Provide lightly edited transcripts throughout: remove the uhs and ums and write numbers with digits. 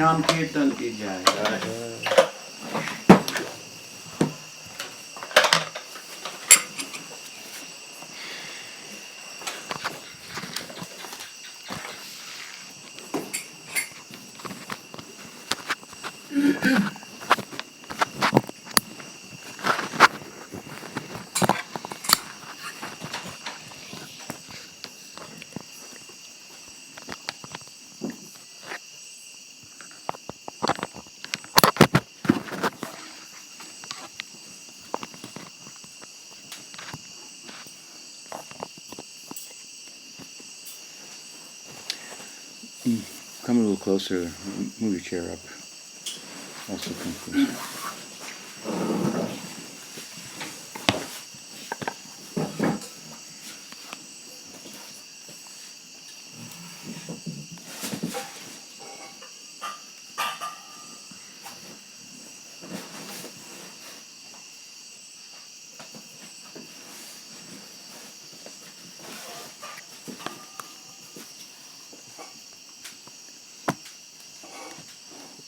नाम कीर्तन की जाए। Come a little closer, move your chair up. Also come closer.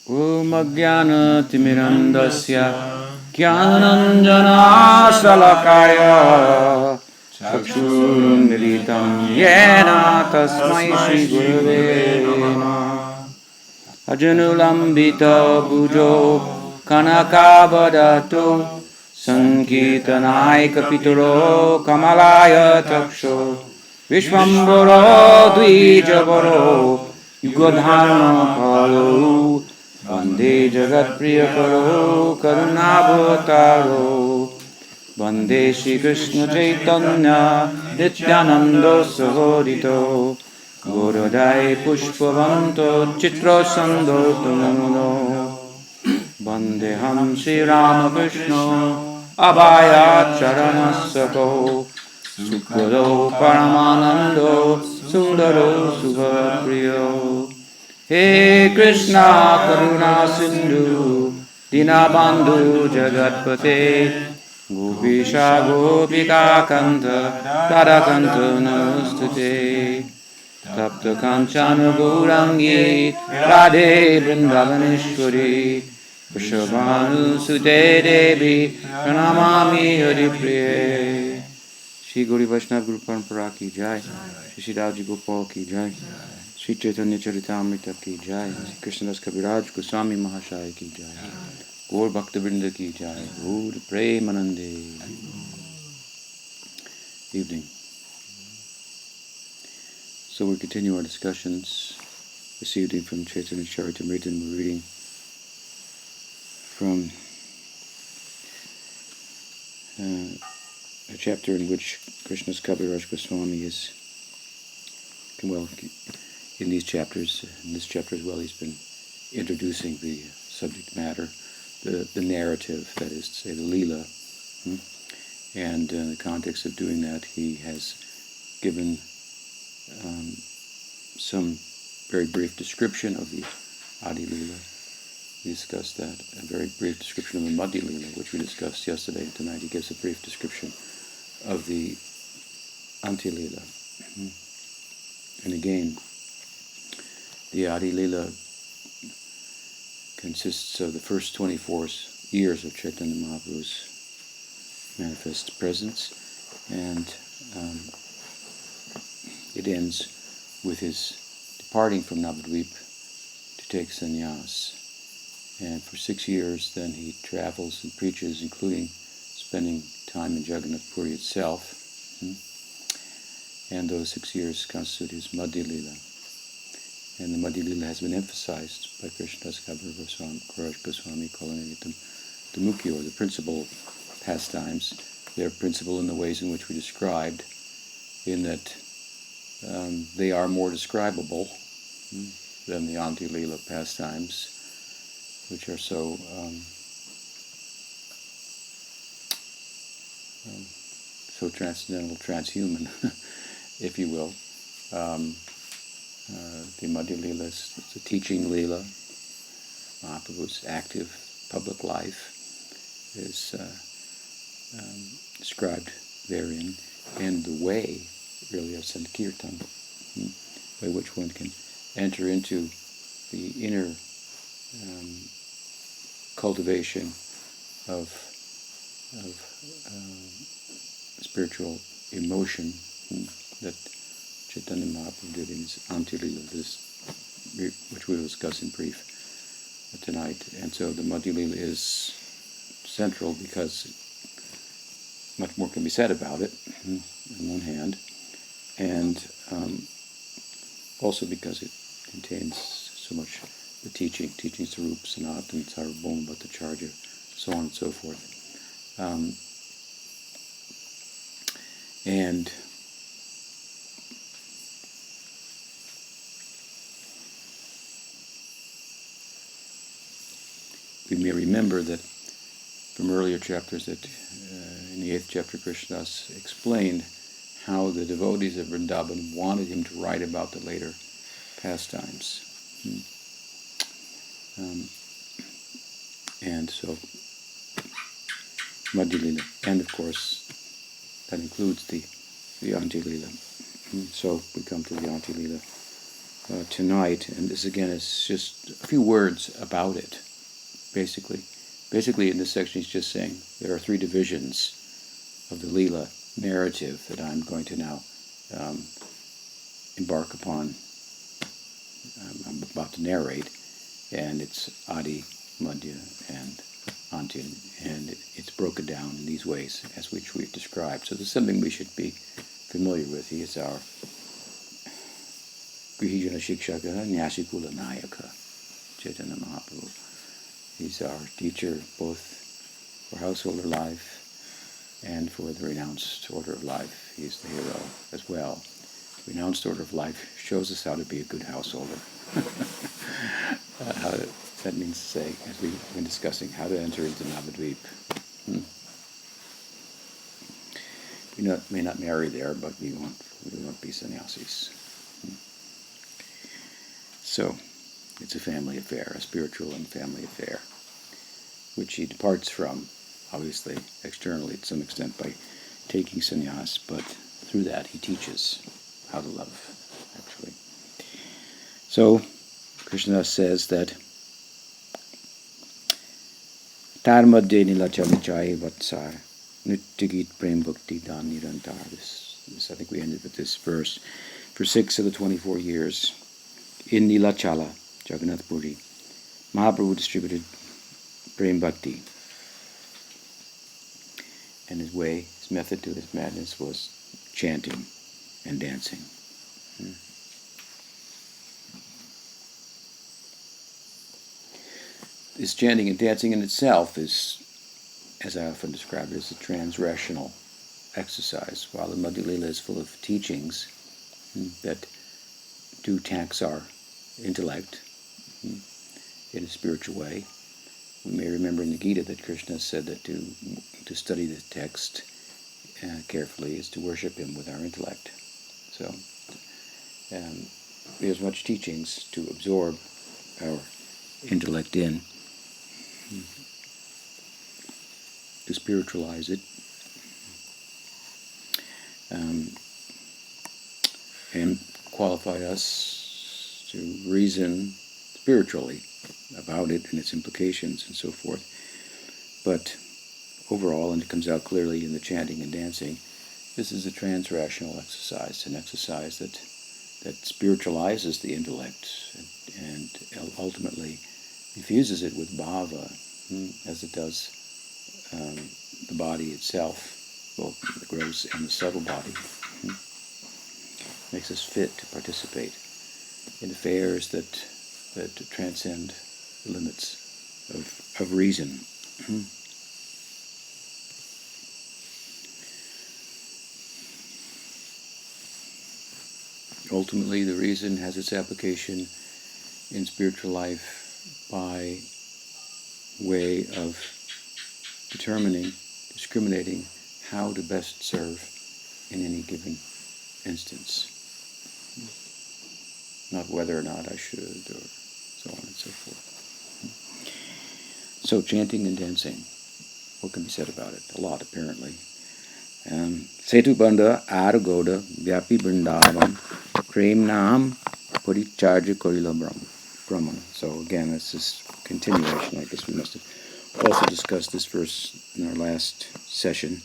Om Ajnana-timirandasya Jnananjana-shalakaya Chakshurunmilitam Yena Tasmai Shri Gurave Namah Ajanulambita Bhujo Kanakabadato Sankirtanaika Pitaro Kamalaya Taksho Vishvambaro Dvijabaro Yugadharma Palo Vande Jagat Priyakaro Karunabhataro Vande Shri Krishna Chaitanya Nityananda Sahodito Gorodai Pushpavanto Chitra Sando Tumuno Vandeham Shri Ramakrishna Abhaya Charanasako Sukado Paramanando Sundaro Subhapriyo He Krishna Karuna Sindhu Dinabandhu Jagatpate Gopisha Gopika Kanta Tarakanta Namostate Tapta Kanchana Gaurangi Radhe Vrindavaneshwari Vrishabhanu Sute Devi Pranamami Haripriye Shri Gauri Vaishnava Guru Parampara Ki Jai Shri Radhaji Gopal Ki Jai Shri Caitanya-caritāmṛta Ki Jai Shri Krishnadas Kaviraj Goswami Mahashaya Ki Jai Gaur Bhakta-vrinda Ki Jai Gaur Premanande. Evening. So we continue our discussions this evening from Caitanya-caritāmṛta, and we're reading from a chapter in which Krishnadas Kaviraj Goswami is, well, in these chapters, in this chapter as well, he's been introducing the subject matter, the narrative, that is to say, the Leela. And in the context of doing that, he has given some very brief description of the Adi Leela. We discussed that, a very brief description of the Madhya Leela, which we discussed yesterday, and tonight he gives a brief description of the Antya Leela. And again, the Adi Leela consists of the first 24 years of Chaitanya Mahaprabhu's manifest presence, and it ends with his departing from Navadvip to take sannyas. And for 6 years then he travels and preaches, including spending time in Jagannath Puri itself. And those 6 years constitute his Madhya Leela. And the Madhya Leela has been emphasized by Krishnadas Kaviraj Goswami, calling it the Mukhi, or the principal pastimes. They're principal in the ways in which we described, in that they are more describable than the Antya Leela pastimes, which are so so transcendental, transhuman, if you will. The Madhya Leela is the teaching Leela. Mahaprabhu's active public life is described therein, and the way, really, of Sankirtan, by which one can enter into the inner cultivation of spiritual emotion that Chaitanya Mahaprabhu did in his Antya Leela, which we will discuss in brief tonight. And so the Madhya Leela is central because much more can be said about it, on one hand, and also because it contains so much the teaching Sarup, Sanatan, Sarvabhauma, Bhattacharya, so on and so forth. And we may remember that from earlier chapters that in the 8th chapter Krishnadas explained how the devotees of Vrindavan wanted him to write about the later pastimes. And so Madhya Leela, and of course that includes the Antya Leela. So we come to the Antya Leela tonight, and this again is just a few words about it. Basically in this section he's just saying there are 3 divisions of the Leela narrative that I'm going to now embark upon. I'm about to narrate, and it's Adi, Madhya, and Antya, and it's broken down in these ways as which we've described. So this is something we should be familiar with. He is our Grihijana Shikshaka, Nyasikula Nayaka, Chaitanya Mahaprabhu. He's our teacher both for householder life and for the renounced order of life. He's the hero as well. The renounced order of life shows us how to be a good householder. That means to say, as we've been discussing, how to enter into Navadvip. We may not marry there, but we won't be sannyasis. So, it's a family affair, a spiritual and family affair, which he departs from, obviously, externally to some extent by taking sannyas, but through that he teaches how to love, actually. So, Krishna says that Tar madhye nilachali chai vatsar nityagit prem bhakti dan nirantar. This, I think we ended with this verse. For 6 of the 24 years in Nilachala, Jagannath Puri, Mahaprabhu distributed prem bhakti. And his method to his madness was chanting and dancing. This chanting and dancing in itself is, as I often describe it, as a transrational exercise. While the Madhya Lila is full of teachings that do tax our intellect in a spiritual way, we may remember in the Gita that Krishna said that to study the text carefully is to worship him with our intellect. So there's much teachings to absorb our intellect in, to spiritualize it, and qualify us to reason spiritually about it and its implications and so forth. But overall, and it comes out clearly in the chanting and dancing, this is a transrational exercise, an exercise that spiritualizes the intellect and ultimately infuses it with bhava, as it does the body itself, both the gross and the subtle body. Makes us fit to participate in affairs that transcend the limits of reason. Ultimately, the reason has its application in spiritual life by way of discriminating how to best serve in any given instance. Not whether or not I should, or so on and so forth. So chanting and dancing, what can be said about it? A lot, apparently. Setu Bandha Argoda Vyapi Vrindavan Prem Nam Paricharya Korila Brahman. So again, this is continuation. I guess we must have also discussed this verse in our last session.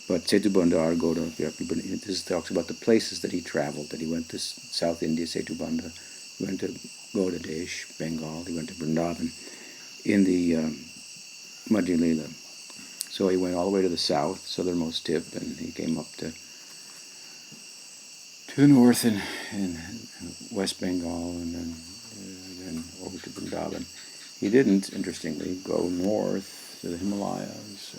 But Setu Bandha Argoda Vyapi Vrindavan, this talks about the places that he traveled, that he went to South India, Setu Bandha, he went to Godadesh, Bengal, he went to Vrindavan in the Madhya Lila. So he went all the way to the south, southernmost tip, and he came up to the north in West Bengal, and then over to Vrindavan. He didn't, interestingly, go north to the Himalayas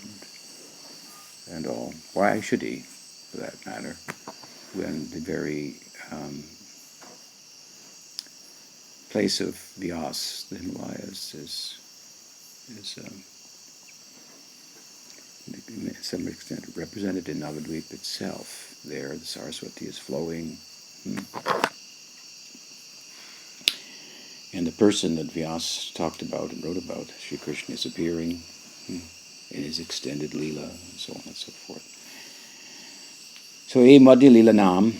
and all. Why should he, for that matter, when the very place of Vyas, the Himalayas, is to some extent represented in Navadvip itself. There, the Saraswati is flowing. And the person that Vyas talked about and wrote about, Sri Krishna, is appearing in his extended Leela, and so on and so forth. So, E Madhya Leela Nam,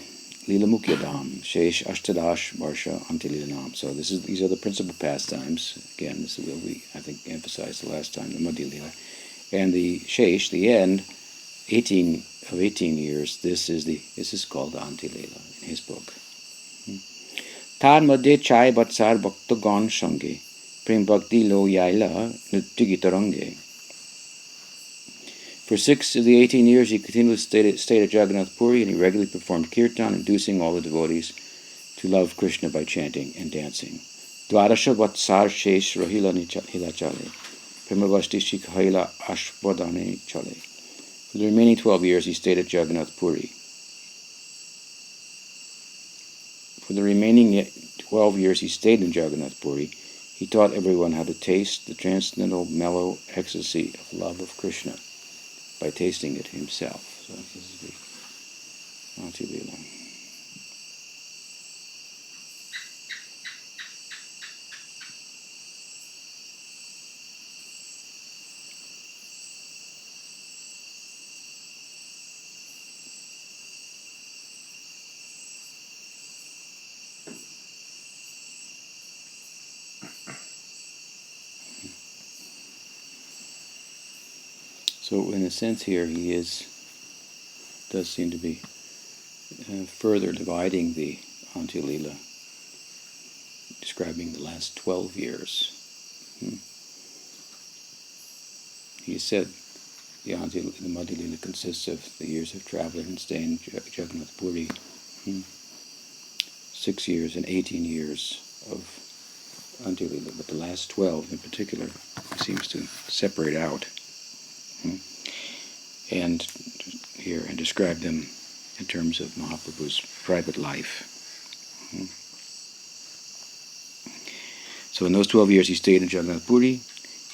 Leela Mukhya Dham, Shesh Ashtadash Varsha Anti Leela Nam. So these are the principal pastimes. Again, this is what we, I think, emphasized the last time, the Madhya Leela. And the Shesh, the end, 18 years, this is called Anti Leela in his book. Tar madhye chai batsar bhaktagan sange, prem bhakti lo yaila nritya gitarange. For 6 of the 18 years he continually stayed at Jagannath Puri, and he regularly performed kirtan, inducing all the devotees to love Krishna by chanting and dancing. Dvarasha vatsar shesh rahila hilachale. Himavashti Shikhaila Ashwadane Chale. For the remaining 12 years he stayed at Jagannath Puri. For the remaining 12 years he stayed in Jagannath Puri, he taught everyone how to taste the transcendental mellow ecstasy of love of Krishna by tasting it himself. So this is the Antya-lila. So in a sense here he does seem to be further dividing the Antya-lila, describing the last 12 years. He said the Madhya-lila consists of the years of traveling and staying in Jagannath Puri, 6 years and 18 years of Antya-lila, but the last 12 in particular he seems to separate out and describe them in terms of Mahaprabhu's private life. So in those 12 years he stayed in Jagannath Puri.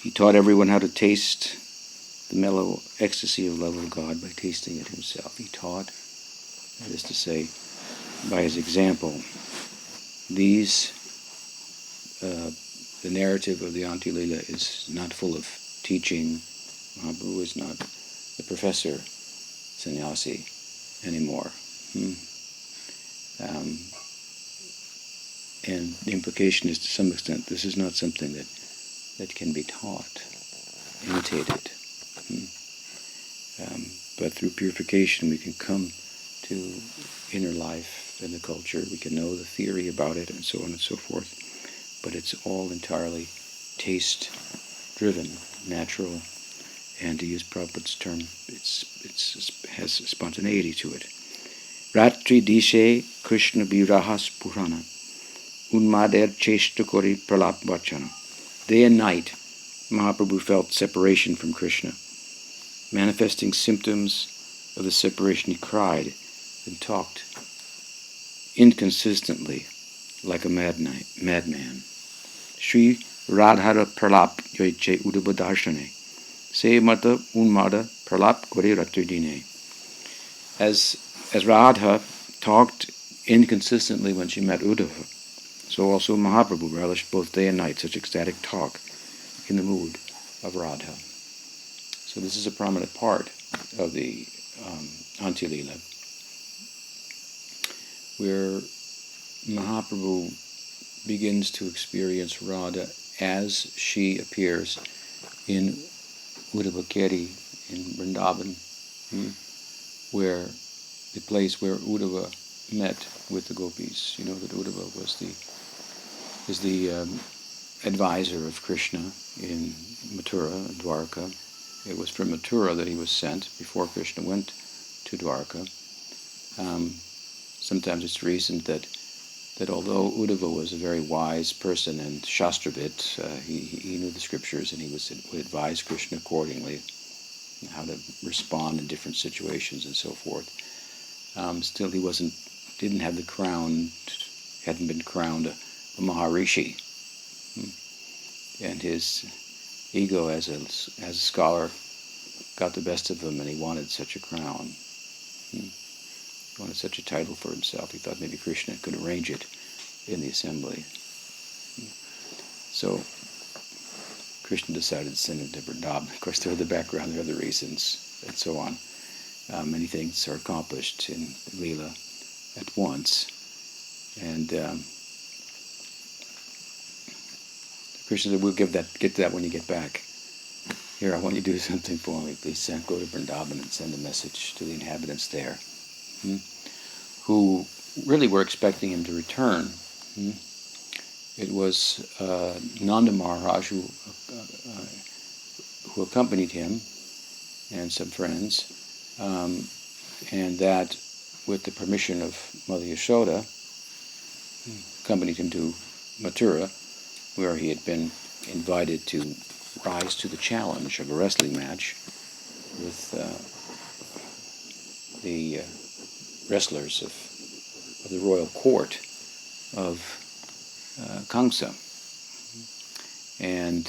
He taught everyone how to taste the mellow ecstasy of love of God by tasting it himself. He taught, that is to say, by his example. The narrative of the Antya-lila is not full of teaching. Mahaprabhu is not the professor sannyasi anymore. And the implication is, to some extent, this is not something that can be taught, imitated. But through purification we can come to inner life and the culture. We can know the theory about it and so on and so forth. But it's all entirely taste-driven, natural, and to use Prabhupada's term, it has spontaneity to it. Ratri dishe Krishna virahas purana unmader cheshta kori pralap vachana. Day and night, Mahaprabhu felt separation from Krishna. Manifesting symptoms of the separation, he cried and talked inconsistently like a madman. Shri Radhara pralap yoiche udabhadarshane. Se mata unmada pralap kore ratridine. As Radha talked inconsistently when she met Uddhava, so also Mahaprabhu relished both day and night such ecstatic talk in the mood of Radha. So this is a prominent part of the Antya-lila, where Mahaprabhu begins to experience Radha as she appears in Uddhava-keri, in Vrindavan, where the place where Uddhava met with the gopis. You know that Uddhava is the advisor of Krishna in Mathura and Dwarka. It was from Mathura that he was sent before Krishna went to Dwarka. Sometimes it's reasoned that although Uddhava was a very wise person and Shastravit, he knew the scriptures and he would advise Krishna accordingly, how to respond in different situations and so forth. Still, he didn't have the crown, hadn't been crowned a Maharishi, and his ego as a scholar got the best of him, and he wanted such a crown. He wanted such a title for himself. He thought maybe Krishna could arrange it in the assembly. So Krishna decided to send him to Vrindavan. Of course, there are the background, there are other reasons, and so on. Many things are accomplished in Leela at once. And Krishna said, we'll get to that when you get back. Here, I want you to do something for me. Please go to Vrindavan and send a message to the inhabitants there, who really were expecting him to return. It was Nanda Maharaj who accompanied him and some friends, and that, with the permission of Mother Yashoda, accompanied him to Mathura, where he had been invited to rise to the challenge of a wrestling match with the wrestlers of the royal court of Kamsa. And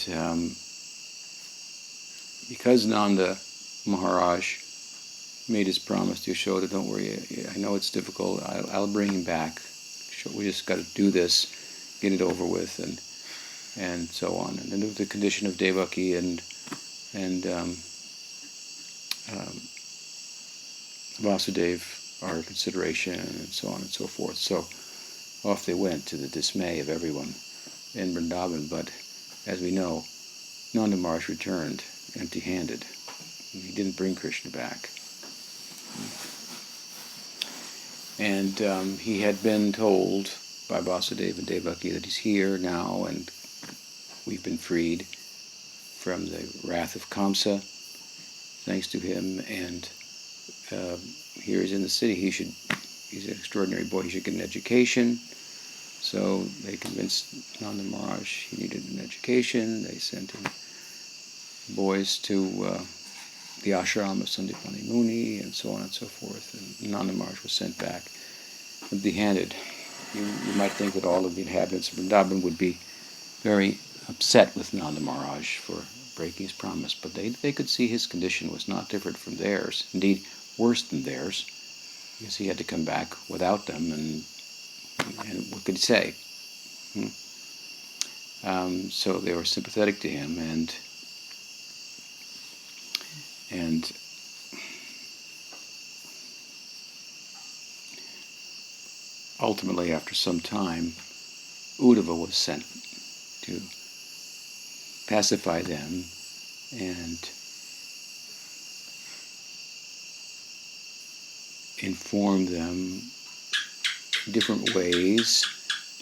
because Nanda Maharaj made his promise to Yashoda, don't worry, I know it's difficult, I'll bring him back. We just got to do this, get it over with, and so on. And then the condition of Devaki and Vasudeva are a consideration, and so on and so forth. So off they went, to the dismay of everyone in Vrindavan. But as we know, Nanda Maharaj returned empty-handed. He didn't bring Krishna back. And he had been told by Vasudeva and Devaki that he's here now, and we've been freed from the wrath of Kamsa, thanks to him. And here he's in the city. He's an extraordinary boy. He should get an education. So they convinced Nanda Maharaj he needed an education. They sent him boys to the ashram of Sandipani Muni, and so on and so forth. And Nanda Maharaj was sent back empty-handed. You might think that all of the inhabitants of Vrindavan would be very upset with Nanda Maharaj for breaking his promise, but they could see his condition was not different from theirs, indeed worse than theirs, because he had to come back without them, and what could he say? So they were sympathetic to him, and ultimately, after some time, Uddhava was sent to pacify them and inform them different ways,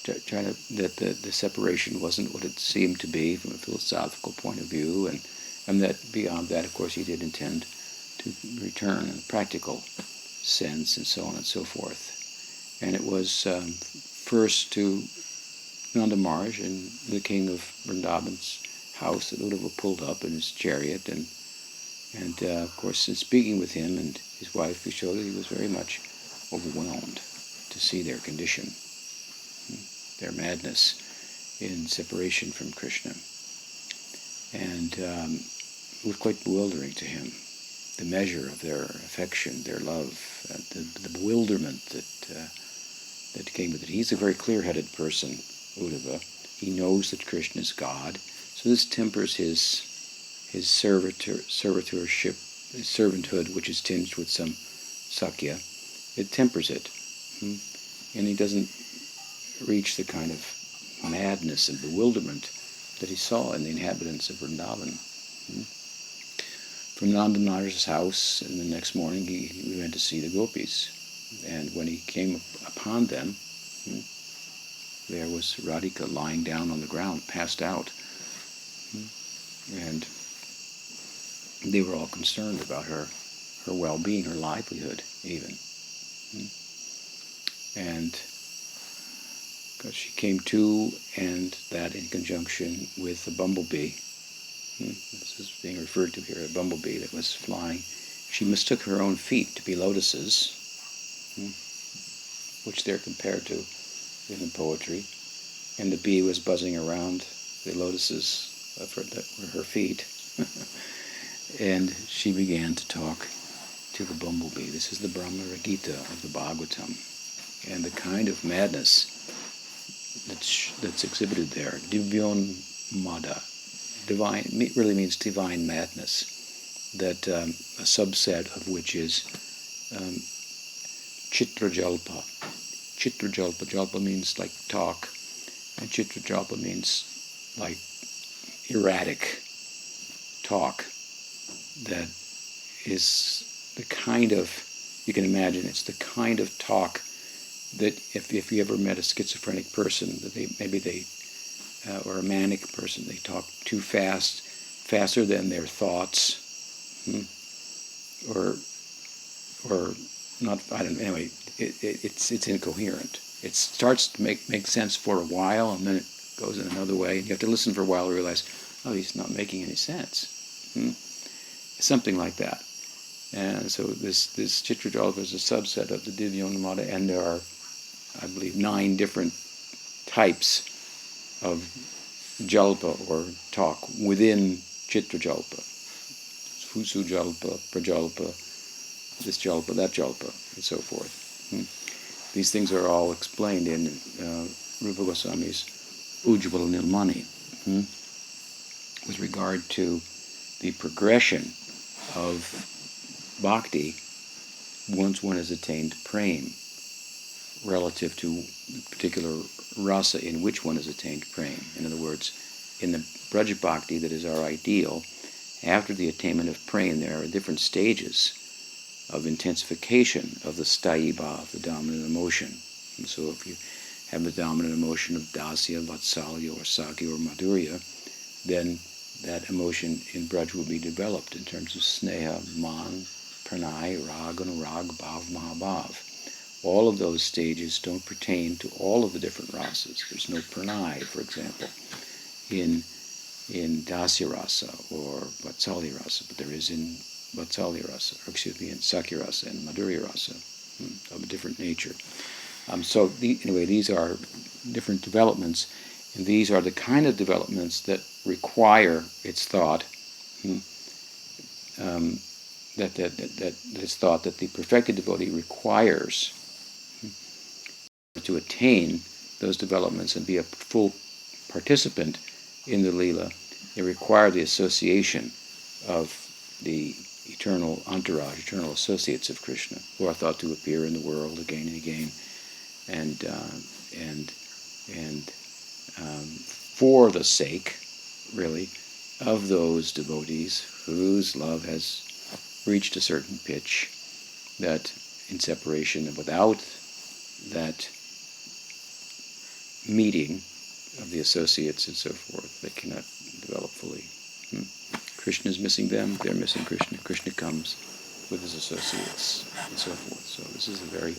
that the separation wasn't what it seemed to be from a philosophical point of view, and that beyond that, of course, he did intend to return in a practical sense, and so on and so forth. And it was first to Nanda Maharaj and the king of Vrindavan's house that Uddhava pulled up in his chariot, and of course, in speaking with him and his wife Yashoda, he was very much overwhelmed to see their condition, their madness in separation from Krishna. And it was quite bewildering to him, the measure of their affection, their love, the bewilderment that came with it. He's a very clear-headed person, Uddhava. He knows that Krishna is God, so this tempers his servitorship, his servanthood, which is tinged with some sakya. It tempers it, and he doesn't reach the kind of madness and bewilderment that he saw in the inhabitants of Vrindavan. From Nanda Maharaj's house, and the next morning he went to see the gopis. And when he came upon them, there was Radhika lying down on the ground, passed out. And they were all concerned about her well-being, her livelihood, even. And because she came to, and that in conjunction with a bumblebee, this is being referred to here, a bumblebee that was flying, she mistook her own feet to be lotuses, which they're compared to in poetry, and the bee was buzzing around the lotuses that were her feet, and she began to talk to the bumblebee. This is the Brahma Gita of the Bhagavatam, and the kind of madness that's exhibited there, Divyon Mada, divine, really means divine madness, that a subset of which is Chitrajalpa. Jalpa means like talk, and Chitrajalpa means like erratic talk that is the kind of, you can imagine, it's the kind of talk that if you ever met a schizophrenic person, that or a manic person, they talk too fast, faster than their thoughts, or not, I don't know, anyway, it's incoherent. It starts to make sense for a while, and then it goes in another way, and you have to listen for a while to realize, oh, he's not making any sense. Something like that. And so this Chitrajalpa is a subset of the Divyonamada, and there are, I believe, 9 different types of jalpa or talk within Chitrajalpa. Fusu jalpa, prajalpa, this jalpa, that jalpa, and so forth. These things are all explained in Rupa Goswami's Ujjvala Nilmani with regard to the progression of bhakti once one has attained prema relative to the particular rasa in which one has attained prema. In other words, in the Braja Bhakti that is our ideal, after the attainment of prema, there are different stages of intensification of the sthayi bhav, the dominant emotion. And so if you have the dominant emotion of dasya, vatsalya, or sakya, or madhurya, then that emotion in Braj will be developed in terms of sneha, man, pranay, rag, anurag, bhav, mahabhav. All of those stages don't pertain to all of the different rasas. There's no pranay, for example, in dasya rasa or vatsalya rasa, but there is in vatsalya rasa, or in sakya rasa and madhurya rasa of a different nature. So these are different developments, and these are the kind of developments that require, it's thought, that it's thought that the perfected devotee requires to attain those developments and be a full participant in the Leela. They require the association of the eternal entourage, eternal associates of Krishna, who are thought to appear in the world again and again, and for the sake, really, of those devotees whose love has reached a certain pitch, that in separation and without that meeting of the associates and so forth, they cannot develop fully. Krishna is missing them, they're missing Krishna. Krishna comes with his associates and so forth. So this is a very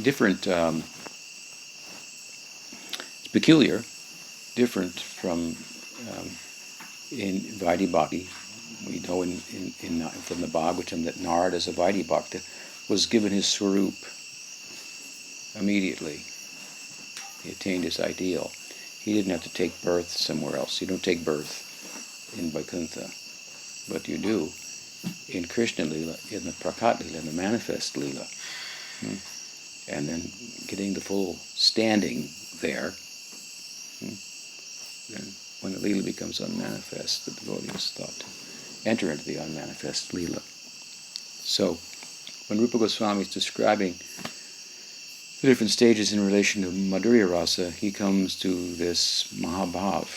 different, it's peculiar, different from in Vaidhi Bhakti. We know from the Bhagavatam that Narada, as a Vaidhi Bhakta, was given his swarup immediately. He attained his ideal. He didn't have to take birth somewhere else. You don't take birth in Vaikuntha, but you do in Krishna Lila, in the Prakat Lila, in the manifest Lila. And then getting the full standing there, then when the Lila becomes unmanifest, the devotee is thought to enter into the unmanifest Lila. So, when Rupa Goswami is describing the different stages in relation to Madhurya Rasa, he comes to this Mahabhav.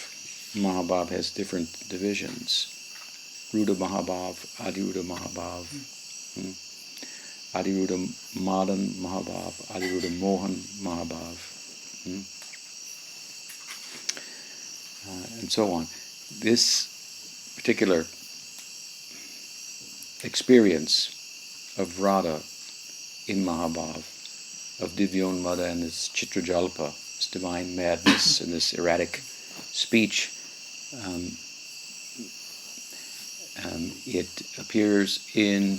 Mahabhav has different divisions. Ruda Mahabhav, Adiruda Mahabhav, Adiruda Madan Mahabhav, Adiruda Mohan Mahabhav, and so on. This particular experience of Radha in Mahabhav, of Divyonmada and this Chitrajalpa, this divine madness and this erratic speech, it appears in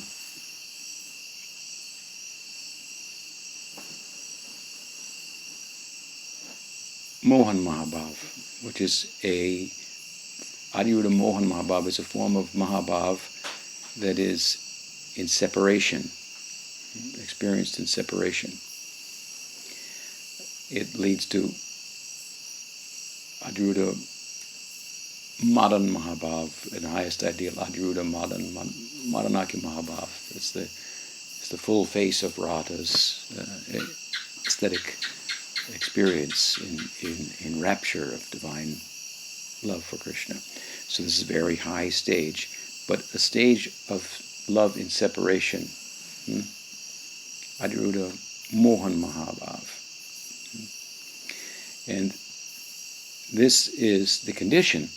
Mohan Mahabhav, which is Adiruda Mohan Mahabhav is a form of Mahabhav that is in separation, experienced in separation. It leads to Adiruda Madan Mahabhav, an highest ideal, Adiruda Madanaki Mahabhav. It's the full face of Radha's aesthetic experience in rapture of divine love for Krishna. So this is a very high stage, but a stage of love in separation. Adiruda Mohan Mahabhav. And this is the condition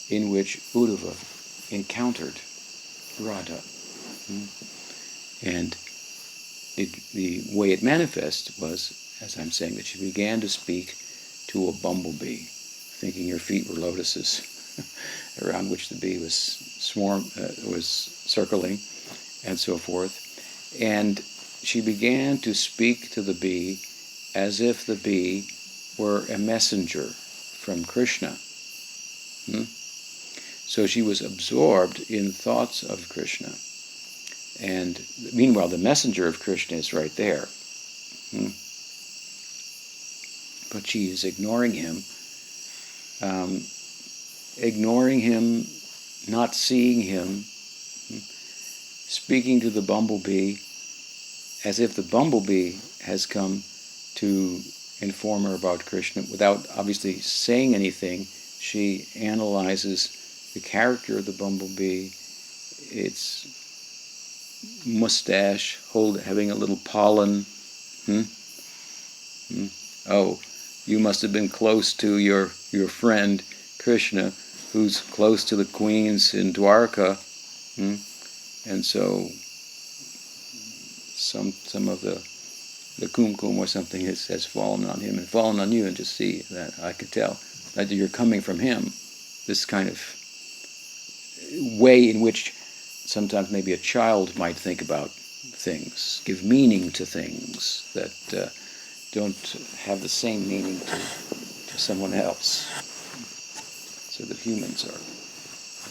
in which Uddhava encountered Radha. And the way it manifests was, as I'm saying, that she began to speak to a bumblebee, thinking her feet were lotuses. around which the bee was circling, and so forth. And she began to speak to the bee as if the bee were a messenger from Krishna. So she was absorbed in thoughts of Krishna. And meanwhile, the messenger of Krishna is right there. But she is ignoring him, not seeing him, speaking to the bumblebee as if the bumblebee has come to inform her about Krishna. Without obviously saying anything, she analyzes the character of the bumblebee, its mustache, having a little pollen. Oh, you must have been close to your friend Krishna, who's close to the queens in Dwarka, and so some of the kumkum or something has fallen on him and fallen on you, and just see that I could tell that you're coming from him. This kind of way in which sometimes maybe a child might think about things, give meaning to things that don't have the same meaning to someone else. So that humans are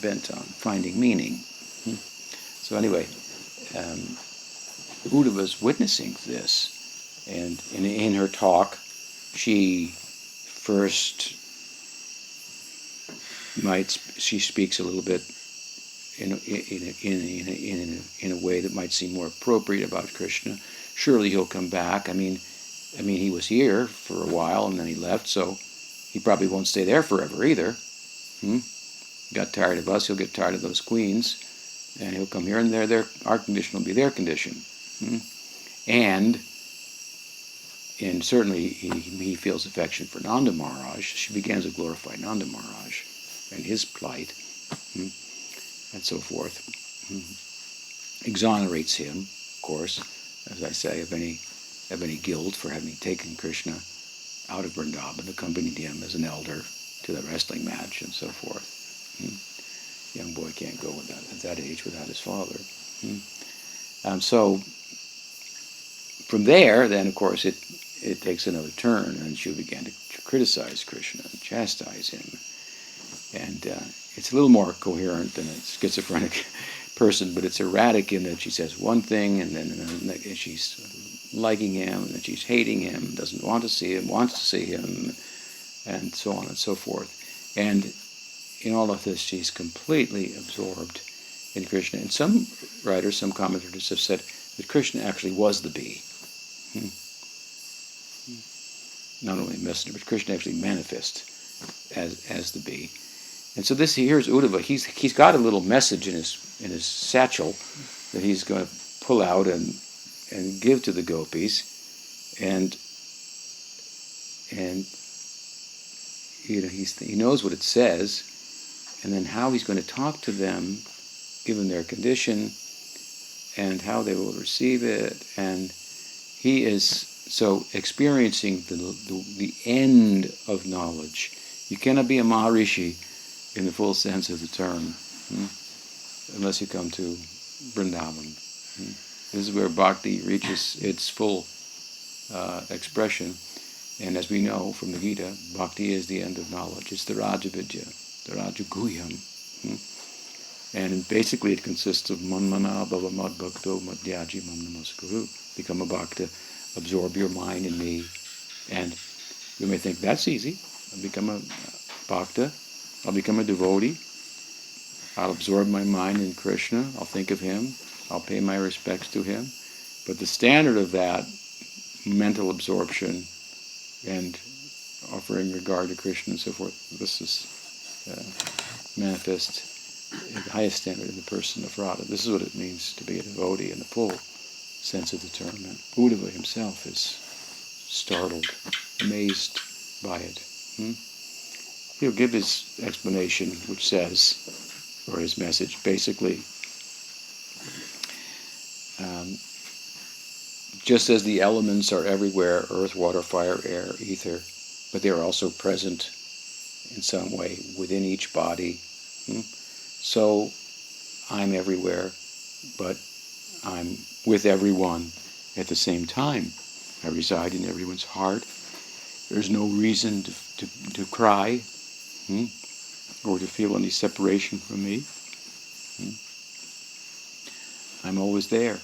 bent on finding meaning. So anyway, Uddhava's witnessing this, and in her talk, she first she speaks a little bit in a way that might seem more appropriate about Krishna. Surely he'll come back. I mean, he was here for a while and then he left, so he probably won't stay there forever either. Got tired of us, he'll get tired of those queens, and he'll come here, and our condition will be their condition. And certainly he feels affection for Nanda Maharaj. She begins to glorify Nanda Maharaj and his plight, and so forth. Exonerates him, of course, as I say, of any guilt for having taken Krishna out of Vrindavan, accompanied him as an elder to the wrestling match, and so forth. Young boy can't go at that age without his father. So from there, then, of course, it takes another turn, and she began to criticize Krishna and chastise him. And it's a little more coherent than a schizophrenic person, but it's erratic in that she says one thing, and then she's liking him, and then she's hating him, doesn't want to see him, wants to see him, and so on and so forth. And in all of this, she's completely absorbed in Krishna. And some writers, some commentators have said that Krishna actually was the bee. Not only a messenger, but Krishna actually manifests as the bee. And so here's Uddhava. He's got a little message in his satchel that he's going to pull out and give to the gopis, and he knows what it says, and then how he's going to talk to them, given their condition, and how they will receive it, and he is so experiencing the end of knowledge. You cannot be a Maharishi in the full sense of the term, unless you come to Vrindavan. This is where bhakti reaches its full expression. And as we know from the Gita, bhakti is the end of knowledge. It's the Rajavidya, the Rajaguhyam. And basically it consists of manmana bhava mad bhakto madhyaji mam namaskuru. Become a bhakta, absorb your mind in me. And you may think, that's easy. I'll become a bhakta, I'll become a devotee, I'll absorb my mind in Krishna, I'll think of him, I'll pay my respects to him. But the standard of that mental absorption and offering regard to Krishna and so forth, this is manifest at the highest standard in the person of Radha. This is what it means to be a devotee in the full sense of the term. And Uddhava himself is startled, amazed by it. He'll give his explanation, which says, or his message, basically, just as the elements are everywhere, earth, water, fire, air, ether, but they are also present in some way within each body. So I'm everywhere, but I'm with everyone at the same time. I reside in everyone's heart. There's no reason to cry or to feel any separation from me. I'm always there.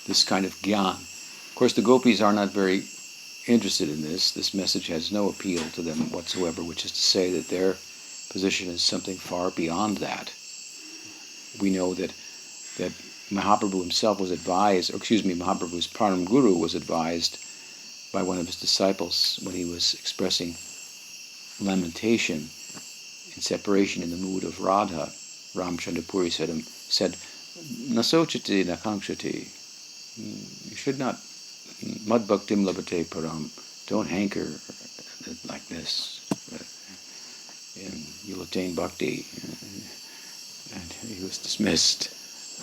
This kind of gyan. Of course, the gopis are not very interested in this. This message has no appeal to them whatsoever, which is to say that their position is something far beyond that. We know that Mahaprabhu himself was advised, Mahaprabhu's Param Guru was advised by one of his disciples when he was expressing lamentation and separation in the mood of Radha. Ramchandra Puri said, Nasochati nakankshati. You should not mad bhaktim labate param. Don't hanker like this. And you'll attain bhakti. And he was dismissed.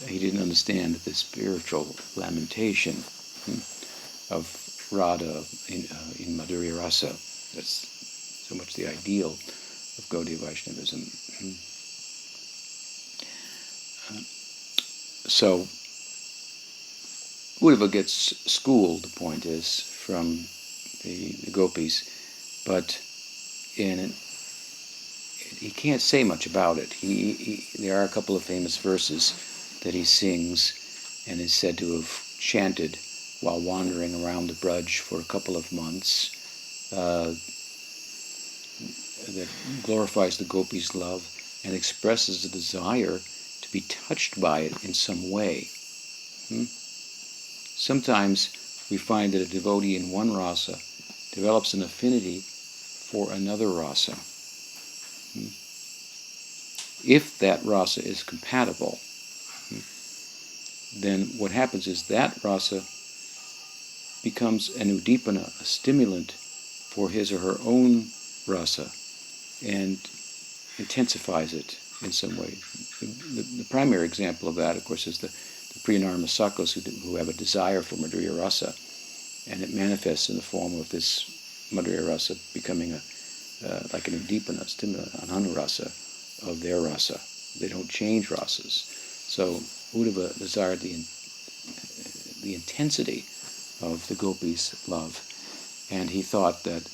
He didn't understand the spiritual lamentation of Radha in Madhurya Rasa. That's so much the ideal of Gaudiya Vaishnavism. So Uddhava gets schooled, the point is, from the gopis, but he can't say much about it. There are a couple of famous verses that he sings and is said to have chanted while wandering around the Braj for a couple of months, that glorifies the gopis' love and expresses a desire to be touched by it in some way. Sometimes we find that a devotee in one rasa develops an affinity for another rasa. If that rasa is compatible, then what happens is that rasa becomes an udipana, a stimulant for his or her own rasa, and intensifies it in some way. The primary example of that, of course, is the Priyanarma Sakos who have a desire for Madhurya Rasa, and it manifests in the form of this Madhurya Rasa becoming like an udipana, stimulant, an anurasa of their rasa. They don't change rasas. So Uddhava desired the intensity of the gopis' love, and he thought that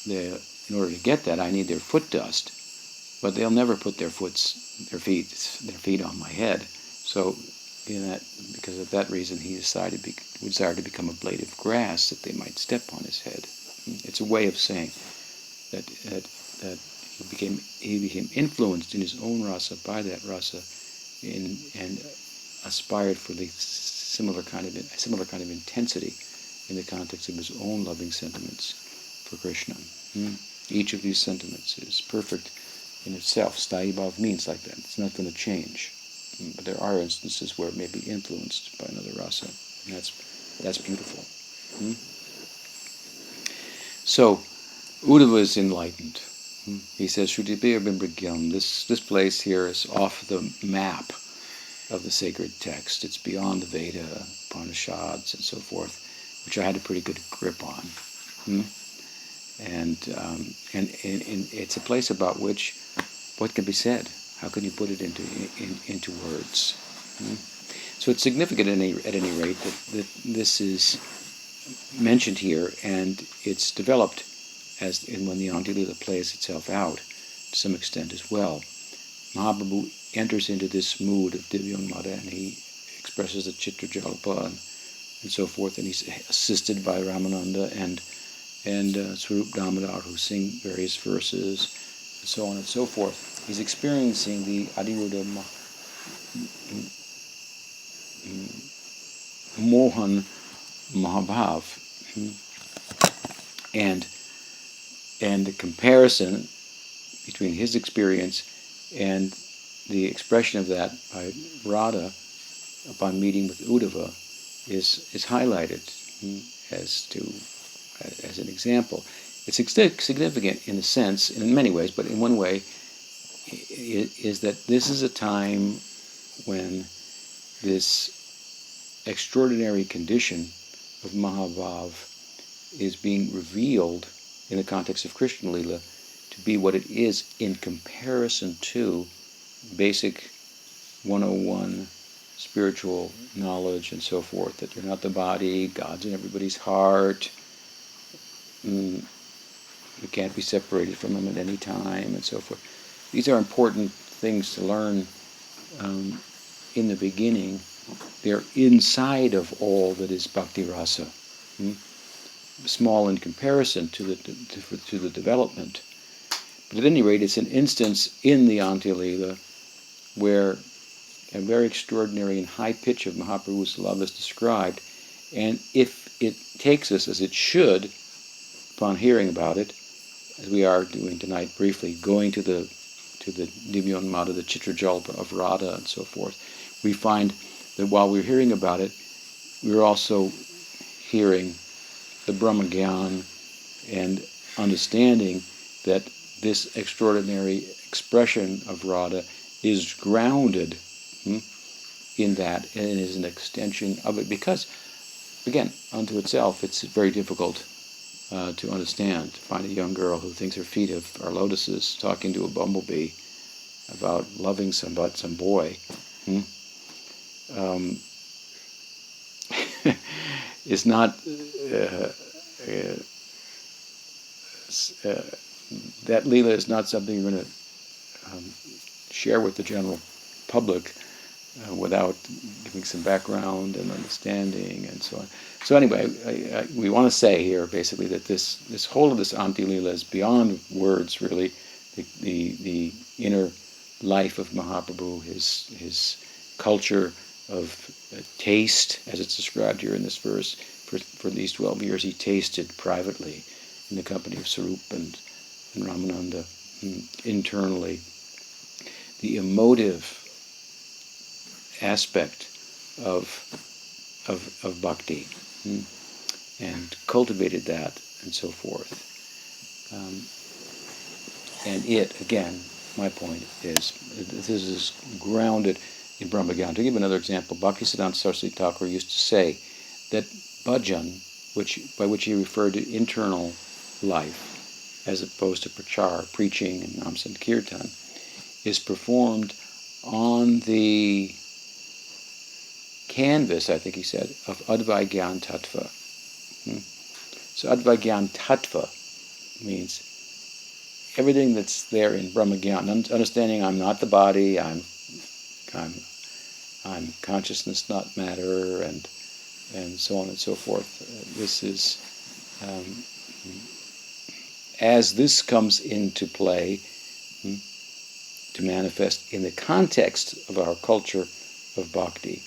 in order to get that, I need their foot dust, but they'll never put their feet on my head. So, because of that reason, he desired to become a blade of grass that they might step on his head. It's a way of saying that he became influenced in his own rasa by that rasa, and aspired for the similar kind of intensity in the context of his own loving sentiments for Krishna. Each of these sentiments is perfect in itself. Sthayi bhav means like that. It's not going to change. But there are instances where it may be influenced by another rasa, and that's beautiful. So, Uddhava is enlightened. He says, Shrutipir Bimbrigyam, this place here is off the map of the sacred text. It's beyond the Veda, Upanishads, and so forth, which I had a pretty good grip on. And it's a place about which what can be said? How can you put it into words? So it's significant at any rate that this is mentioned here, and it's developed when the Adi-lila plays itself out to some extent as well. Mahaprabhu enters into this mood of Divyonmada, and he expresses the Chitra Jalpa and so forth, and he's assisted by Ramananda and Swarup Damodar, who sing various verses, and so on and so forth. He's experiencing the Adiruddha Mohan Mahabhav, and the comparison between his experience and the expression of that by Radha upon meeting with Uddhava is highlighted as an example. It's significant in a sense, in many ways, but in one way, is that this is a time when this extraordinary condition of Mahabhav is being revealed in the context of Krishna Lila to to be what it is in comparison to basic 101 spiritual knowledge and so forth, that you're not the body, God's in everybody's heart, you can't be separated from Him at any time, and so forth. These are important things to learn in the beginning. They're inside of all that is bhakti rasa, small in comparison to the development. But at any rate, it's an instance in the Antya-lila where a very extraordinary and high pitch of Mahaprabhu's love is described, and if it takes us, as it should, upon hearing about it, as we are doing tonight briefly, going to the Divyonmada, the Chitrajalpa of Radha and so forth, we find that while we're hearing about it, we're also hearing the Brahmagyan and understanding that this extraordinary expression of Radha is grounded in that, and is an extension of it, because, again, unto itself, it's very difficult to understand. To find a young girl who thinks her feet are lotuses talking to a bumblebee about loving some boy is not that Leela is not something you're going to share with the general public without giving some background and understanding and so on. So anyway, we want to say here basically that this whole of this Antya-lila is beyond words, really. The inner life of Mahaprabhu, his culture of taste, as it's described here in this verse. For these 12 years he tasted privately in the company of Sarup and Ramananda, internally. The emotive aspect of bhakti, and cultivated that and so forth. And it, again, my point is, this is grounded in Brahmagyan. To give another example, Bhaktisiddhanta Saraswati Thakur used to say that bhajan, by which he referred to internal life, as opposed to prachar, preaching and nam sankirtan, is performed on the canvas, I think he said, of Advaigyan Tattva. So Advaigyan Tattva means everything that's there in Brahmagyan, understanding I'm not the body, I'm consciousness, not matter, and so on and so forth. This is, as this comes into play, to manifest in the context of our culture of bhakti,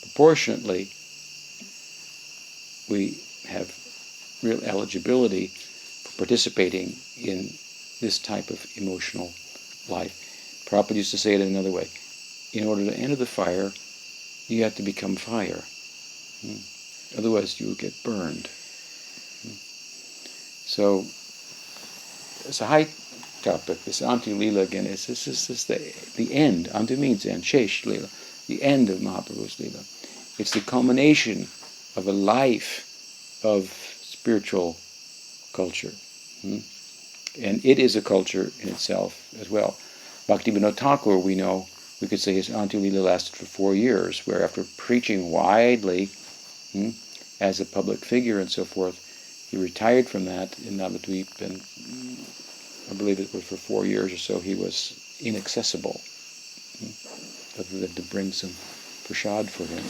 proportionately, we have real eligibility for participating in this type of emotional life. Prabhupada used to say it in another way. In order to enter the fire, you have to become fire. Otherwise you will get burned. So it's a high topic. This Antya-lila, again, is the end. Antya means end. Shesh lila, the end of Mahaprabhu's lila. It's the culmination of a life of spiritual culture. And it is a culture in itself as well. Bhaktivinoda Thakur, we know, we could say his Antya-lila lasted for 4 years, where after preaching widely as a public figure and so forth, he retired from that in Navadvip, and I believe it was for 4 years or so he was inaccessible, other than to bring some prasad for him,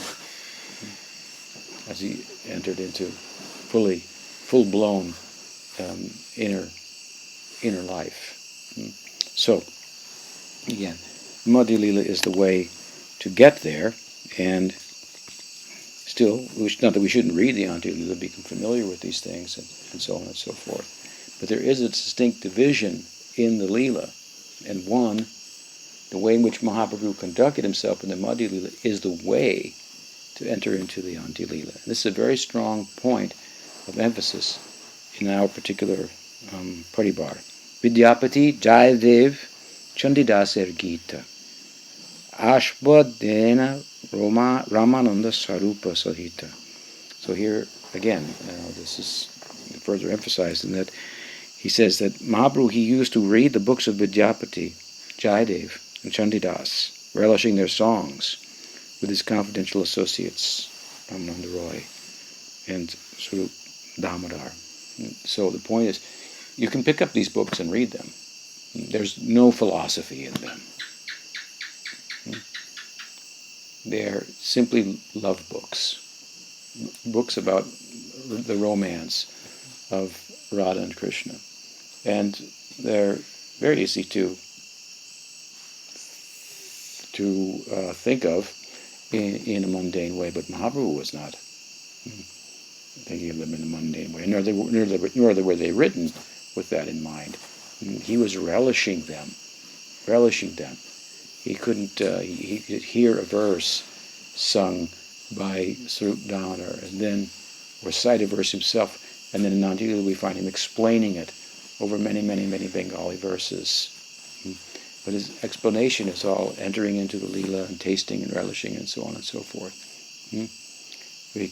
as he entered into full-blown inner life. So, again, Madhya-lila is the way to get there, and still, not that we shouldn't read the Antya-lila, become familiar with these things, and so on and so forth. But there is a distinct division in the Lila, and one, the way in which Mahaprabhu conducted himself in the Madhya-lila is the way to enter into the Antya-lila. This is a very strong point of emphasis in our particular paribar. Vidyapati Jayadev Chandidaser Gita Ashwadena Ramananda Sarupa Sahita. So here again, this is further emphasized in that he says that Mahaprabhu, he used to read the books of Vidyapati, Jayadev, and Chandidas, relishing their songs with his confidential associates, Ramananda Roy and Swarup Damodar. So the point is, you can pick up these books and read them. There's no philosophy in them. They're simply love books. Books about the romance of Radha and Krishna. And they're very easy to think of in a mundane way, but Mahaprabhu was not thinking of them in a mundane way, nor were they written with that in mind. He was relishing them. He couldn't. He could hear a verse sung by Swarup Damodar, and then recite a verse himself, and then in Nandila we find him explaining it over many, many, many Bengali verses. But his explanation is all entering into the Leela and tasting and relishing and so on and so forth. We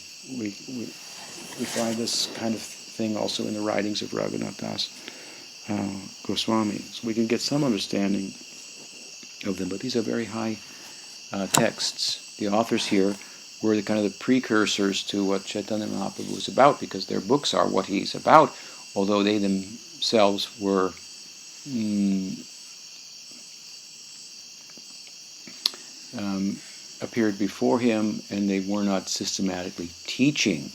find this kind of thing also in the writings of Raghunath Das Goswami. So we can get some understanding of them, but these are very high texts. The authors here were the kind of the precursors to what Chaitanya Mahaprabhu was about, because their books are what he's about, although they themselves were appeared before him, and they were not systematically teaching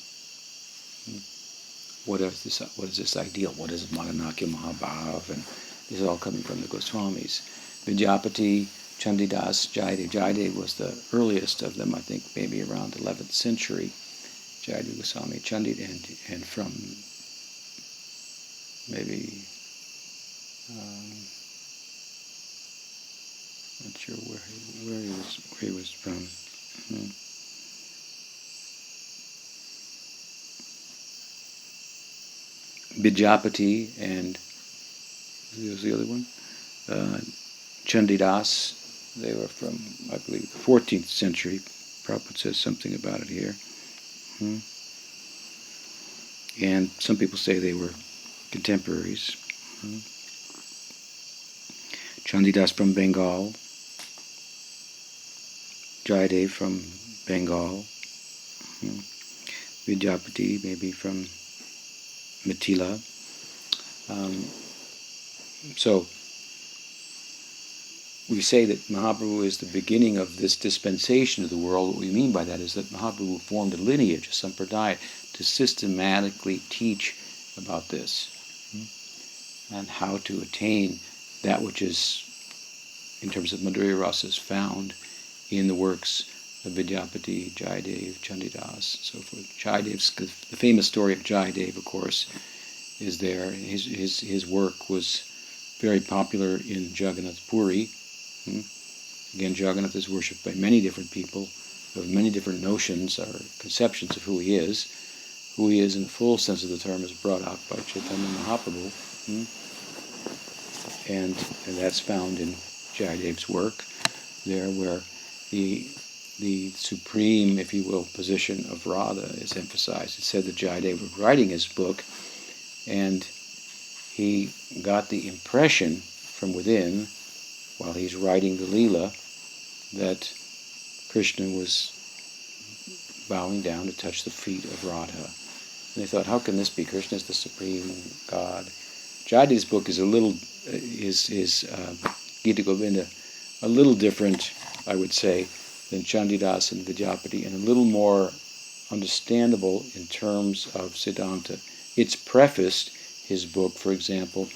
what is this ideal, what is Mananakya Mahabhav, and this is all coming from the Goswamis. Vidyapati, Chandidas, Jayadev. Jayadev was the earliest of them, I think, maybe around the 11th century. Jayadev Goswami, Chandid, and from maybe, not sure where he was from. Vidyapati and who was the other one? Chandidas. They were from, I believe, the 14th century. Prabhupada says something about it here. And some people say they were contemporaries. Chandidas from Bengal. Jayadev from Bengal. Vidyapati maybe from Mithila. So we say that Mahaprabhu is the beginning of this dispensation of the world. What we mean by that is that Mahaprabhu formed a lineage, a sampradaya, to systematically teach about this and how to attain that which is, in terms of Madhurya Rasa, is found in the works of Vidyapati, Jayadev, Chandidas, so forth. Jayadev's, the famous story of Jayadev, of course, is there. His work was very popular in Jagannath Puri. Again, Jagannath is worshipped by many different people who have many different notions or conceptions of who he is. Who he is in the full sense of the term is brought out by Chaitanya Mahaprabhu. And that's found in Jayadev's work there, where the supreme, if you will, position of Radha is emphasized. It said that Jayadev was writing his book, and he got the impression from within, while he's writing the Leela, that Krishna was bowing down to touch the feet of Radha. And they thought, how can this be? Krishna is the supreme God. Jayadev's book is a little, Gita Govinda, a little different, I would say, than Chandidas and Vidyapati, and a little more understandable in terms of Siddhanta. It's prefaced, his book, for example,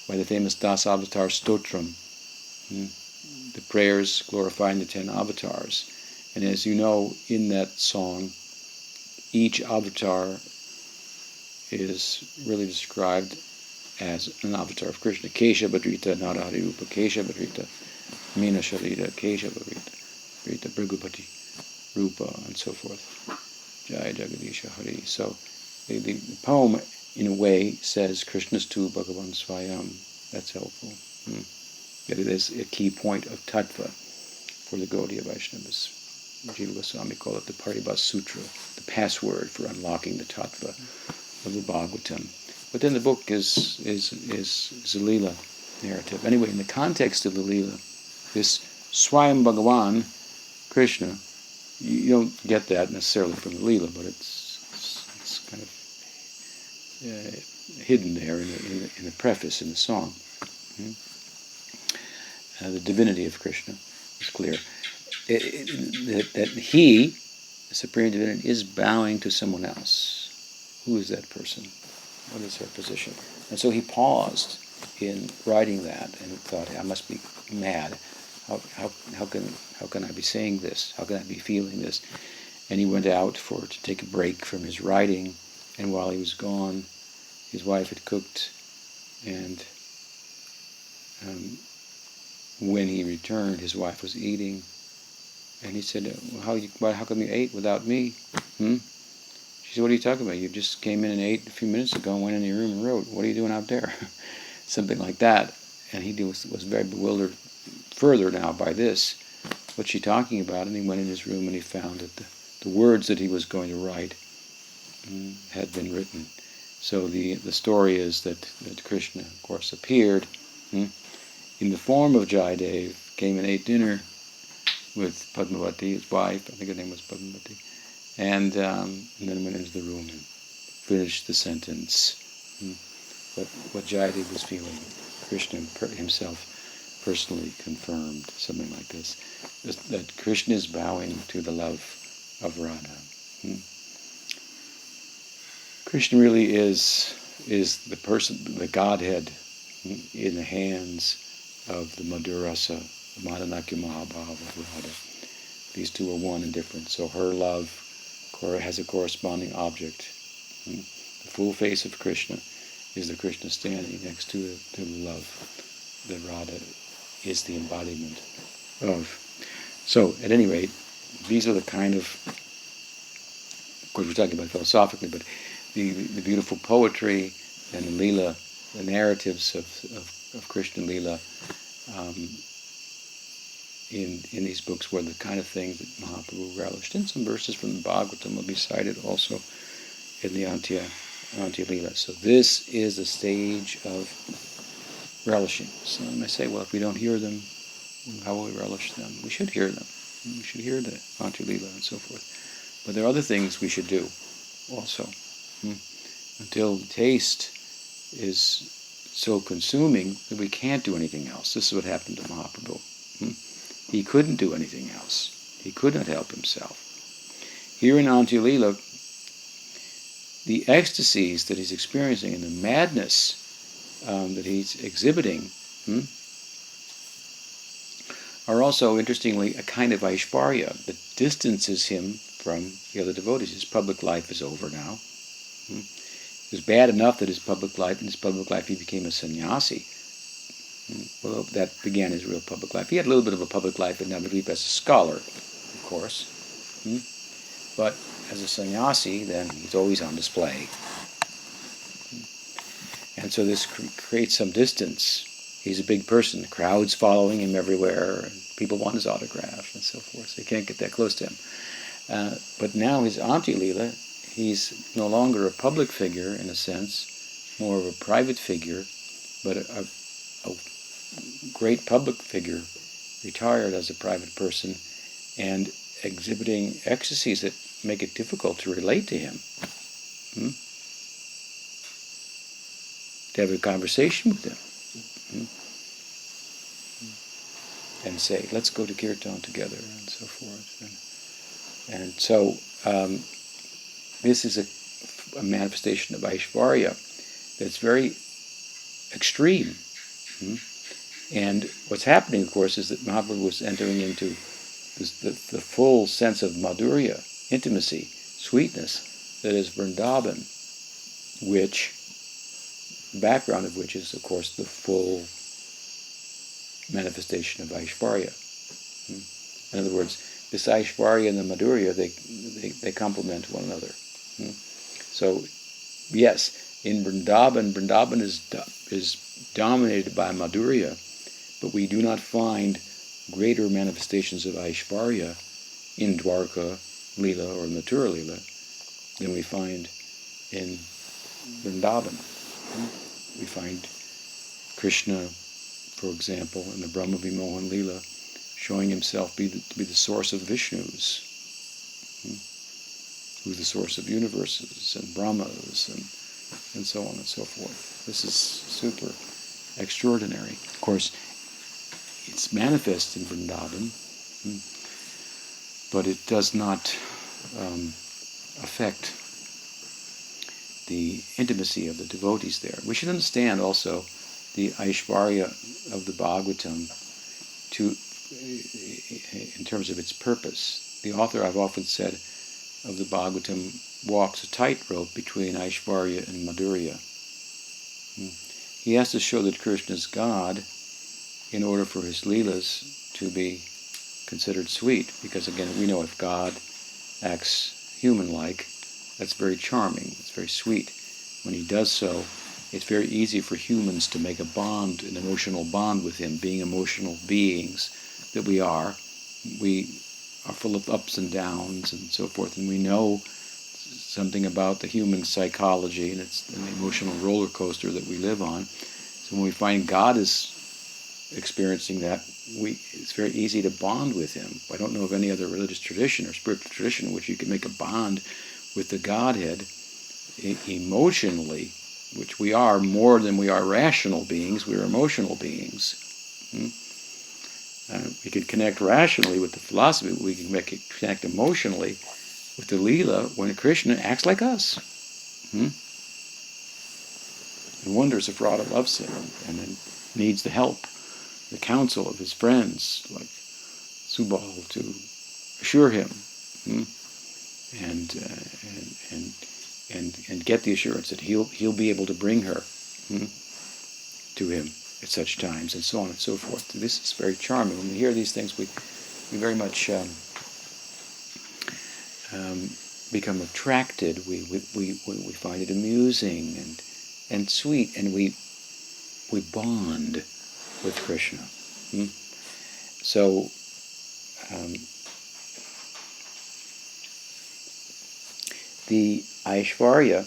by the famous Das-avatar Stotram, the prayers glorifying the 10 avatars. And as you know, in that song, each avatar is really described as an avatar of Krishna. Kesha Badrita, Narahari Rupa, Kesha Badrita, Meena Sharita, Kesha Badrita, Rita Brigupati Rupa, and so forth. Jai Jagadisha Hari. So the poem, in a way, says Krishna's tu Bhagavan Swayam. That's helpful. That it is a key point of tattva for the Gaudiya Vaishnavas. Jiva Goswami call it the Paribhas Sutra, the password for unlocking the tattva of the Bhagavatam. But then the book is a Leela narrative. Anyway, in the context of the Leela, this Swayam Bhagavan, Krishna, you don't get that necessarily from the Leela, but it's kind of hidden there in the preface, in the song. The divinity of Krishna is clear. That he, the Supreme Divinity, is bowing to someone else. Who is that person? What is her position? And so he paused in writing that and thought, I must be mad. How can I be saying this? How can I be feeling this? And he went out to take a break from his writing, and while he was gone, his wife had cooked, and when he returned, his wife was eating, and he said, how come you ate without me? She said, what are you talking about? You just came in and ate a few minutes ago and went in your room and wrote. What are you doing out there? Something like that. And he was very bewildered further now by this. What's she talking about? And he went in his room and he found that the words that he was going to write had been written. So the story is that Krishna, of course, appeared in the form of Jayadev, came and ate dinner with Padmavati, his wife. I think her name was Padmavati. And then went into the room and finished the sentence. What Jayadev was feeling, Krishna himself personally confirmed, something like this, that Krishna is bowing to the love of Radha. Krishna really is the person, the Godhead, in the hands of the Madhurasa, the Madhanakya Mahabhava of Radha. These two are one and different. So her love has a corresponding object. The full face of Krishna is the Krishna standing next to the love that Radha is the embodiment of. So, at any rate, these are the kind of course we're talking about philosophically, but the beautiful poetry and the Leela, the narratives of Krishna Leela in these books were the kind of things that Mahaprabhu relished. And some verses from the Bhagavatam will be cited also in the Antya Leela. So this is a stage of relishing. Some may say, well, if we don't hear them, how will we relish them? We should hear them. We should hear the Antya Leela and so forth. But there are other things we should do also. Until the taste is so consuming that we can't do anything else. This is what happened to Mahaprabhu. He couldn't do anything else. He could not help himself. Here in Antya Leela, the ecstasies that he's experiencing and the madness that he's exhibiting are also, interestingly, a kind of Aishvarya that distances him from the other devotees. His public life is over now. It was bad enough that in his public life he became a sannyasi. Well, that began his real public life. He had a little bit of a public life in Navadvipa as a scholar, of course. But as a sannyasi, then he's always on display. And so this creates some distance. He's a big person. The crowd's following him everywhere, and people want his autograph and so forth. So they can't get that close to him. But now his Antya Leela, he's no longer a public figure in a sense, more of a private figure, but a great public figure, retired as a private person, and exhibiting ecstasies that make it difficult to relate to him. To have a conversation with him. And say, let's go to Kirtan together, and so forth. And so, this is a manifestation of Aishvarya that's very extreme. And what's happening, of course, is that Mahaprabhu was entering into the full sense of Madhurya, intimacy, sweetness, that is Vrindavan, which, the background of which is, of course, the full manifestation of Aishvarya. In other words, this Aishvarya and the Madhurya, they complement one another. So, yes, in Vrindavan is dominated by Madhurya, but we do not find greater manifestations of Aishvarya in Dwarka Leela or Mathura Leela than we find in Vrindavan. We find Krishna, for example, in the Brahma Vimohan Leela, showing himself to be the source of Vishnus, who's the source of universes and Brahmas and so on and so forth. This is super extraordinary. Of course, it's manifest in Vrindavan, but it does not affect the intimacy of the devotees there. We should understand also the Aishvarya of the Bhagavatam in terms of its purpose. The author, I've often said, of the Bhagavatam walks a tightrope between Aishvarya and Madhurya. He has to show that Krishna is God in order for his Leelas to be considered sweet, because again, we know if God acts human-like, that's very charming, it's very sweet. When he does so, it's very easy for humans to make a bond, an emotional bond with him, being emotional beings that we are. We are full of ups and downs and so forth, and we know something about the human psychology, and it's an emotional roller coaster that we live on. So when we find God is experiencing that, it's very easy to bond with him. I don't know of any other religious tradition or spiritual tradition in which you can make a bond with the Godhead emotionally, which we are more than we are rational beings. We are emotional beings. We can connect rationally with the philosophy, but we can connect emotionally with the Leela when Krishna acts like us. And wonders if Radha loves him and then needs the help, the counsel of his friends like Subal to assure him and get the assurance that he'll be able to bring her to him at such times, and so on and so forth. This is very charming. When we hear these things, we very much become attracted. We find it amusing and sweet, and we bond with Krishna. So the Aishvarya,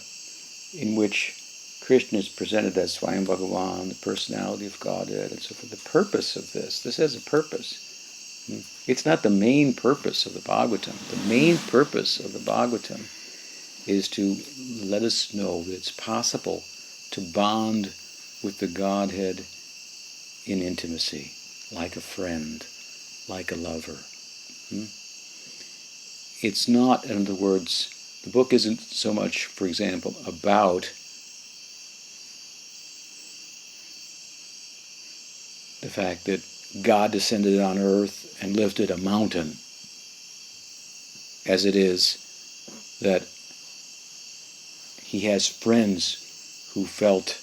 in which Krishna is presented as Swayam Bhagavan, the personality of Godhead, and so forth, the purpose of this has a purpose. It's not the main purpose of the Bhagavatam. The main purpose of the Bhagavatam is to let us know that it's possible to bond with the Godhead in intimacy, like a friend, like a lover. It's not, in other words, the book isn't so much, for example, about the fact that God descended on earth and lifted a mountain, as it is that he has friends who felt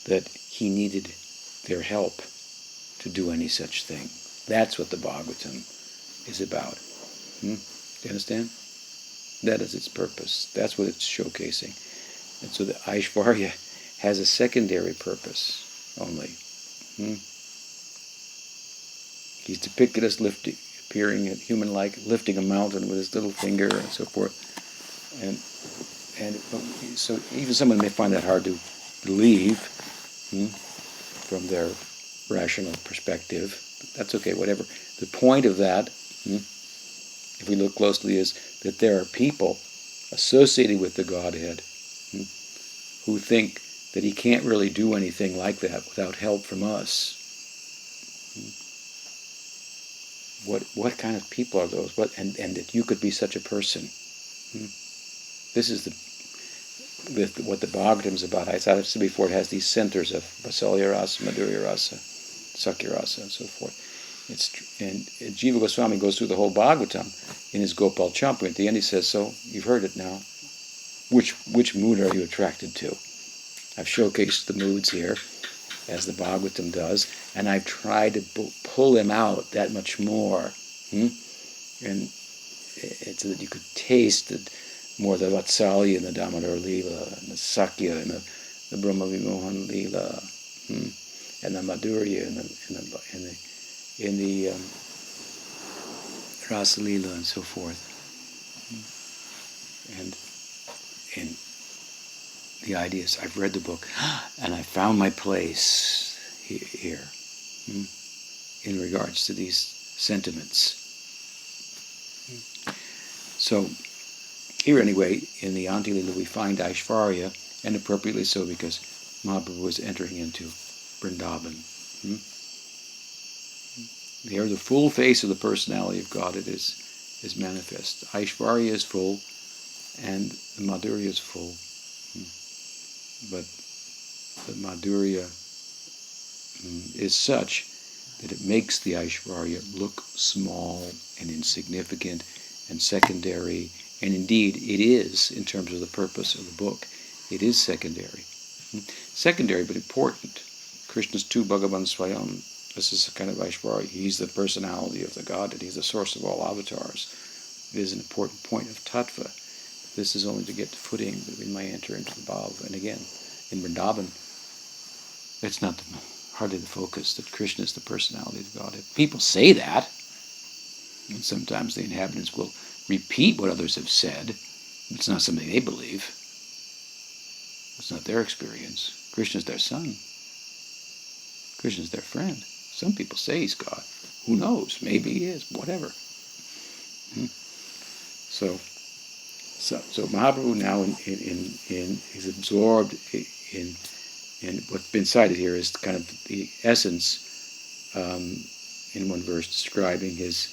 that he needed their help to do any such thing. That's what the Bhagavatam is about. Do you understand? That is its purpose. That's what it's showcasing. And so the Aishvarya has a secondary purpose only. He's depicted as appearing at human-like, lifting a mountain with his little finger and so forth. And so even someone may find that hard to believe from their rational perspective. That's okay, whatever. The point of that, if we look closely, is that there are people associated with the Godhead who think that he can't really do anything like that without help from us. What kind of people are those? And that you could be such a person. This is what the Bhagavatam is about. I said before, it has these centers of Vasalya Rasa, Madhurya Rasa, Sakya Rasa, and so forth. And Jiva Goswami goes through the whole Bhagavatam in his Gopal Champu. At the end he says, so, you've heard it now. Which mood are you attracted to? I've showcased the moods here, as the Bhagavatam does, and I've tried to pull him out that much more. And it's so that you could taste more the Vatsalya and the Damodar Leela, and the Sakya and the Brahma Vimohan Leela, and the Madhurya and the Rasa Leela and so forth. And the ideas. I've read the book, and I found my place here in regards to these sentiments. So, here anyway, in the Antilila, we find Aishvarya, and appropriately so because Mahaprabhu was entering into Vrindavan. There, the full face of the personality of God is manifest. Aishvarya is full, and the Madhurya is full. But the Madhurya is such that it makes the Aishvarya look small and insignificant and secondary, and indeed it is, in terms of the purpose of the book, it is secondary. Secondary but important. Krishna's tu Bhagavan Swayam. This is a kind of Aishvarya. He's the personality of the Godhead. He's the source of all avatars. It is an important point of tattva. This is only to get the footing that we may enter into the bhav. And again, in Vrindavan, it's not hardly the focus that Krishna is the personality of Godhead. People say that, and sometimes the inhabitants will repeat what others have said. It's not something they believe. It's not their experience. Krishna's their son. Krishna's their friend. Some people say he's God. Who knows? Maybe he is. Whatever. So Mahaprabhu now is absorbed in what's been cited here is kind of the essence in one verse describing his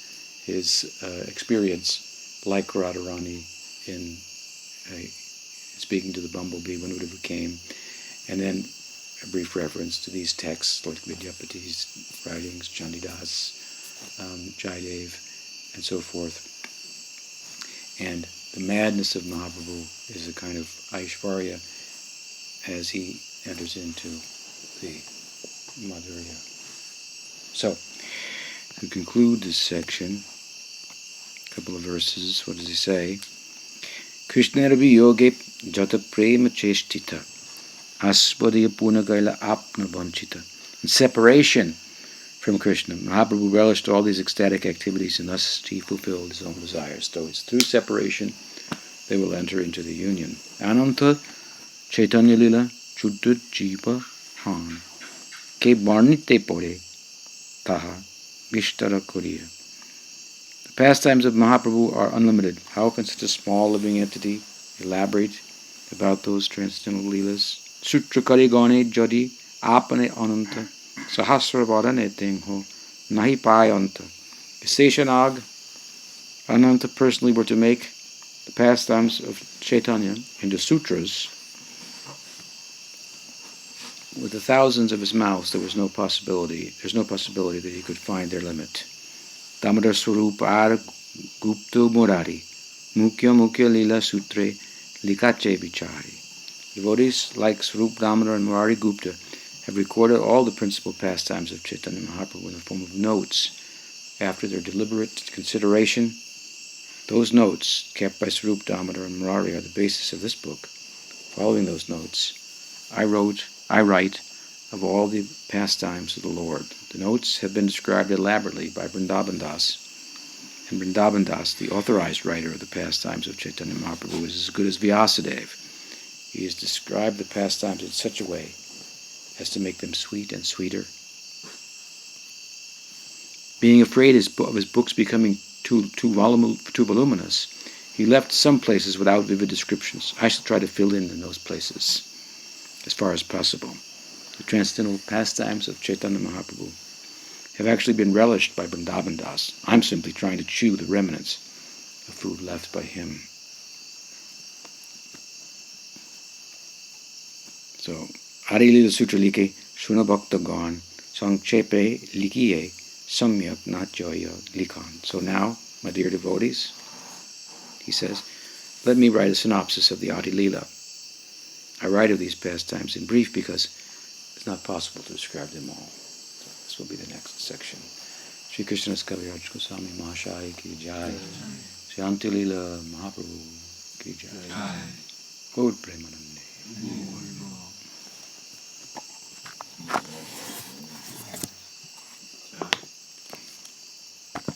experience like Radharani in speaking to the bumblebee when it came, and then a brief reference to these texts like Vidyapati's writings, Chandidas, Jayadev, and so forth. And the madness of Mahaprabhu is a kind of Aishvarya as he enters into the Madhurya. So, to conclude this section, a couple of verses, what does he say? Krishna Rabi Yoge Jata Prema Cheshtita Aspadaya Punagaila Apna Vanchita. In separation from Krishna, Mahaprabhu relished all these ecstatic activities, and thus he fulfilled his own desires. So it's through separation they will enter into the union. Ananta Caitanya Lila Chuddha Jiva Han Ke Barnite Pore Taha Vishtara Koriya. The pastimes of Mahaprabhu are unlimited. How can such a small living entity elaborate about those transcendental leelas? Sutrakari Gane Jadi Apane Ananta Sahasra Varane Tengho Nahi Payanta. If Seshanag Ananta personally were to make the pastimes of Chaitanya into sutras, with the thousands of his mouths, there's no possibility that he could find their limit. Damodar Swarup Ar Gupta Murari Mukhya Lila Sutre Likache Vichari. Devotees like Swarup Damodar and Murari Gupta have recorded all the principal pastimes of Chaitanya Mahaprabhu in the form of notes. After their deliberate consideration, those notes, kept by Swarup Damodar and Murari, are the basis of this book. Following those notes, I write of all the pastimes of the Lord. The notes have been described elaborately by Vrindavan Das, and Vrindavan Das, the authorized writer of the pastimes of Chaitanya Mahaprabhu, is as good as Vyasadeva. He has described the pastimes in such a way as to make them sweet and sweeter. Being afraid of his books becoming too voluminous, he left some places without vivid descriptions. I shall try to fill in those places as far as possible. The transcendental pastimes of Chaitanya Mahaprabhu have actually been relished by Vrindavan Das. I'm simply trying to chew the remnants of food left by him. So, Adi Lila Sutra Like, Shuna Bhakta Gan, Sangchepe Likiye, Samyak Natyoya Likan. So now, my dear devotees, he says, let me write a synopsis of the Adi Lila. I write of these pastimes in brief because it's not possible to describe them all. So this will be the next section. Shri Krishna's Kaviraj Goswami Mahashaya ki jai. Shri Adi Lila Mahaprabhu ki jai. Gaur Premanande.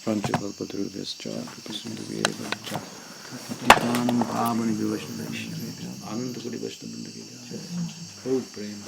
Panchakalpatarubhyascha Kripasundhaveva Patitanam Pavani Vivashnaveshnavebhyo Anandakuri Vaishnavindaki jai. खूब प्रेम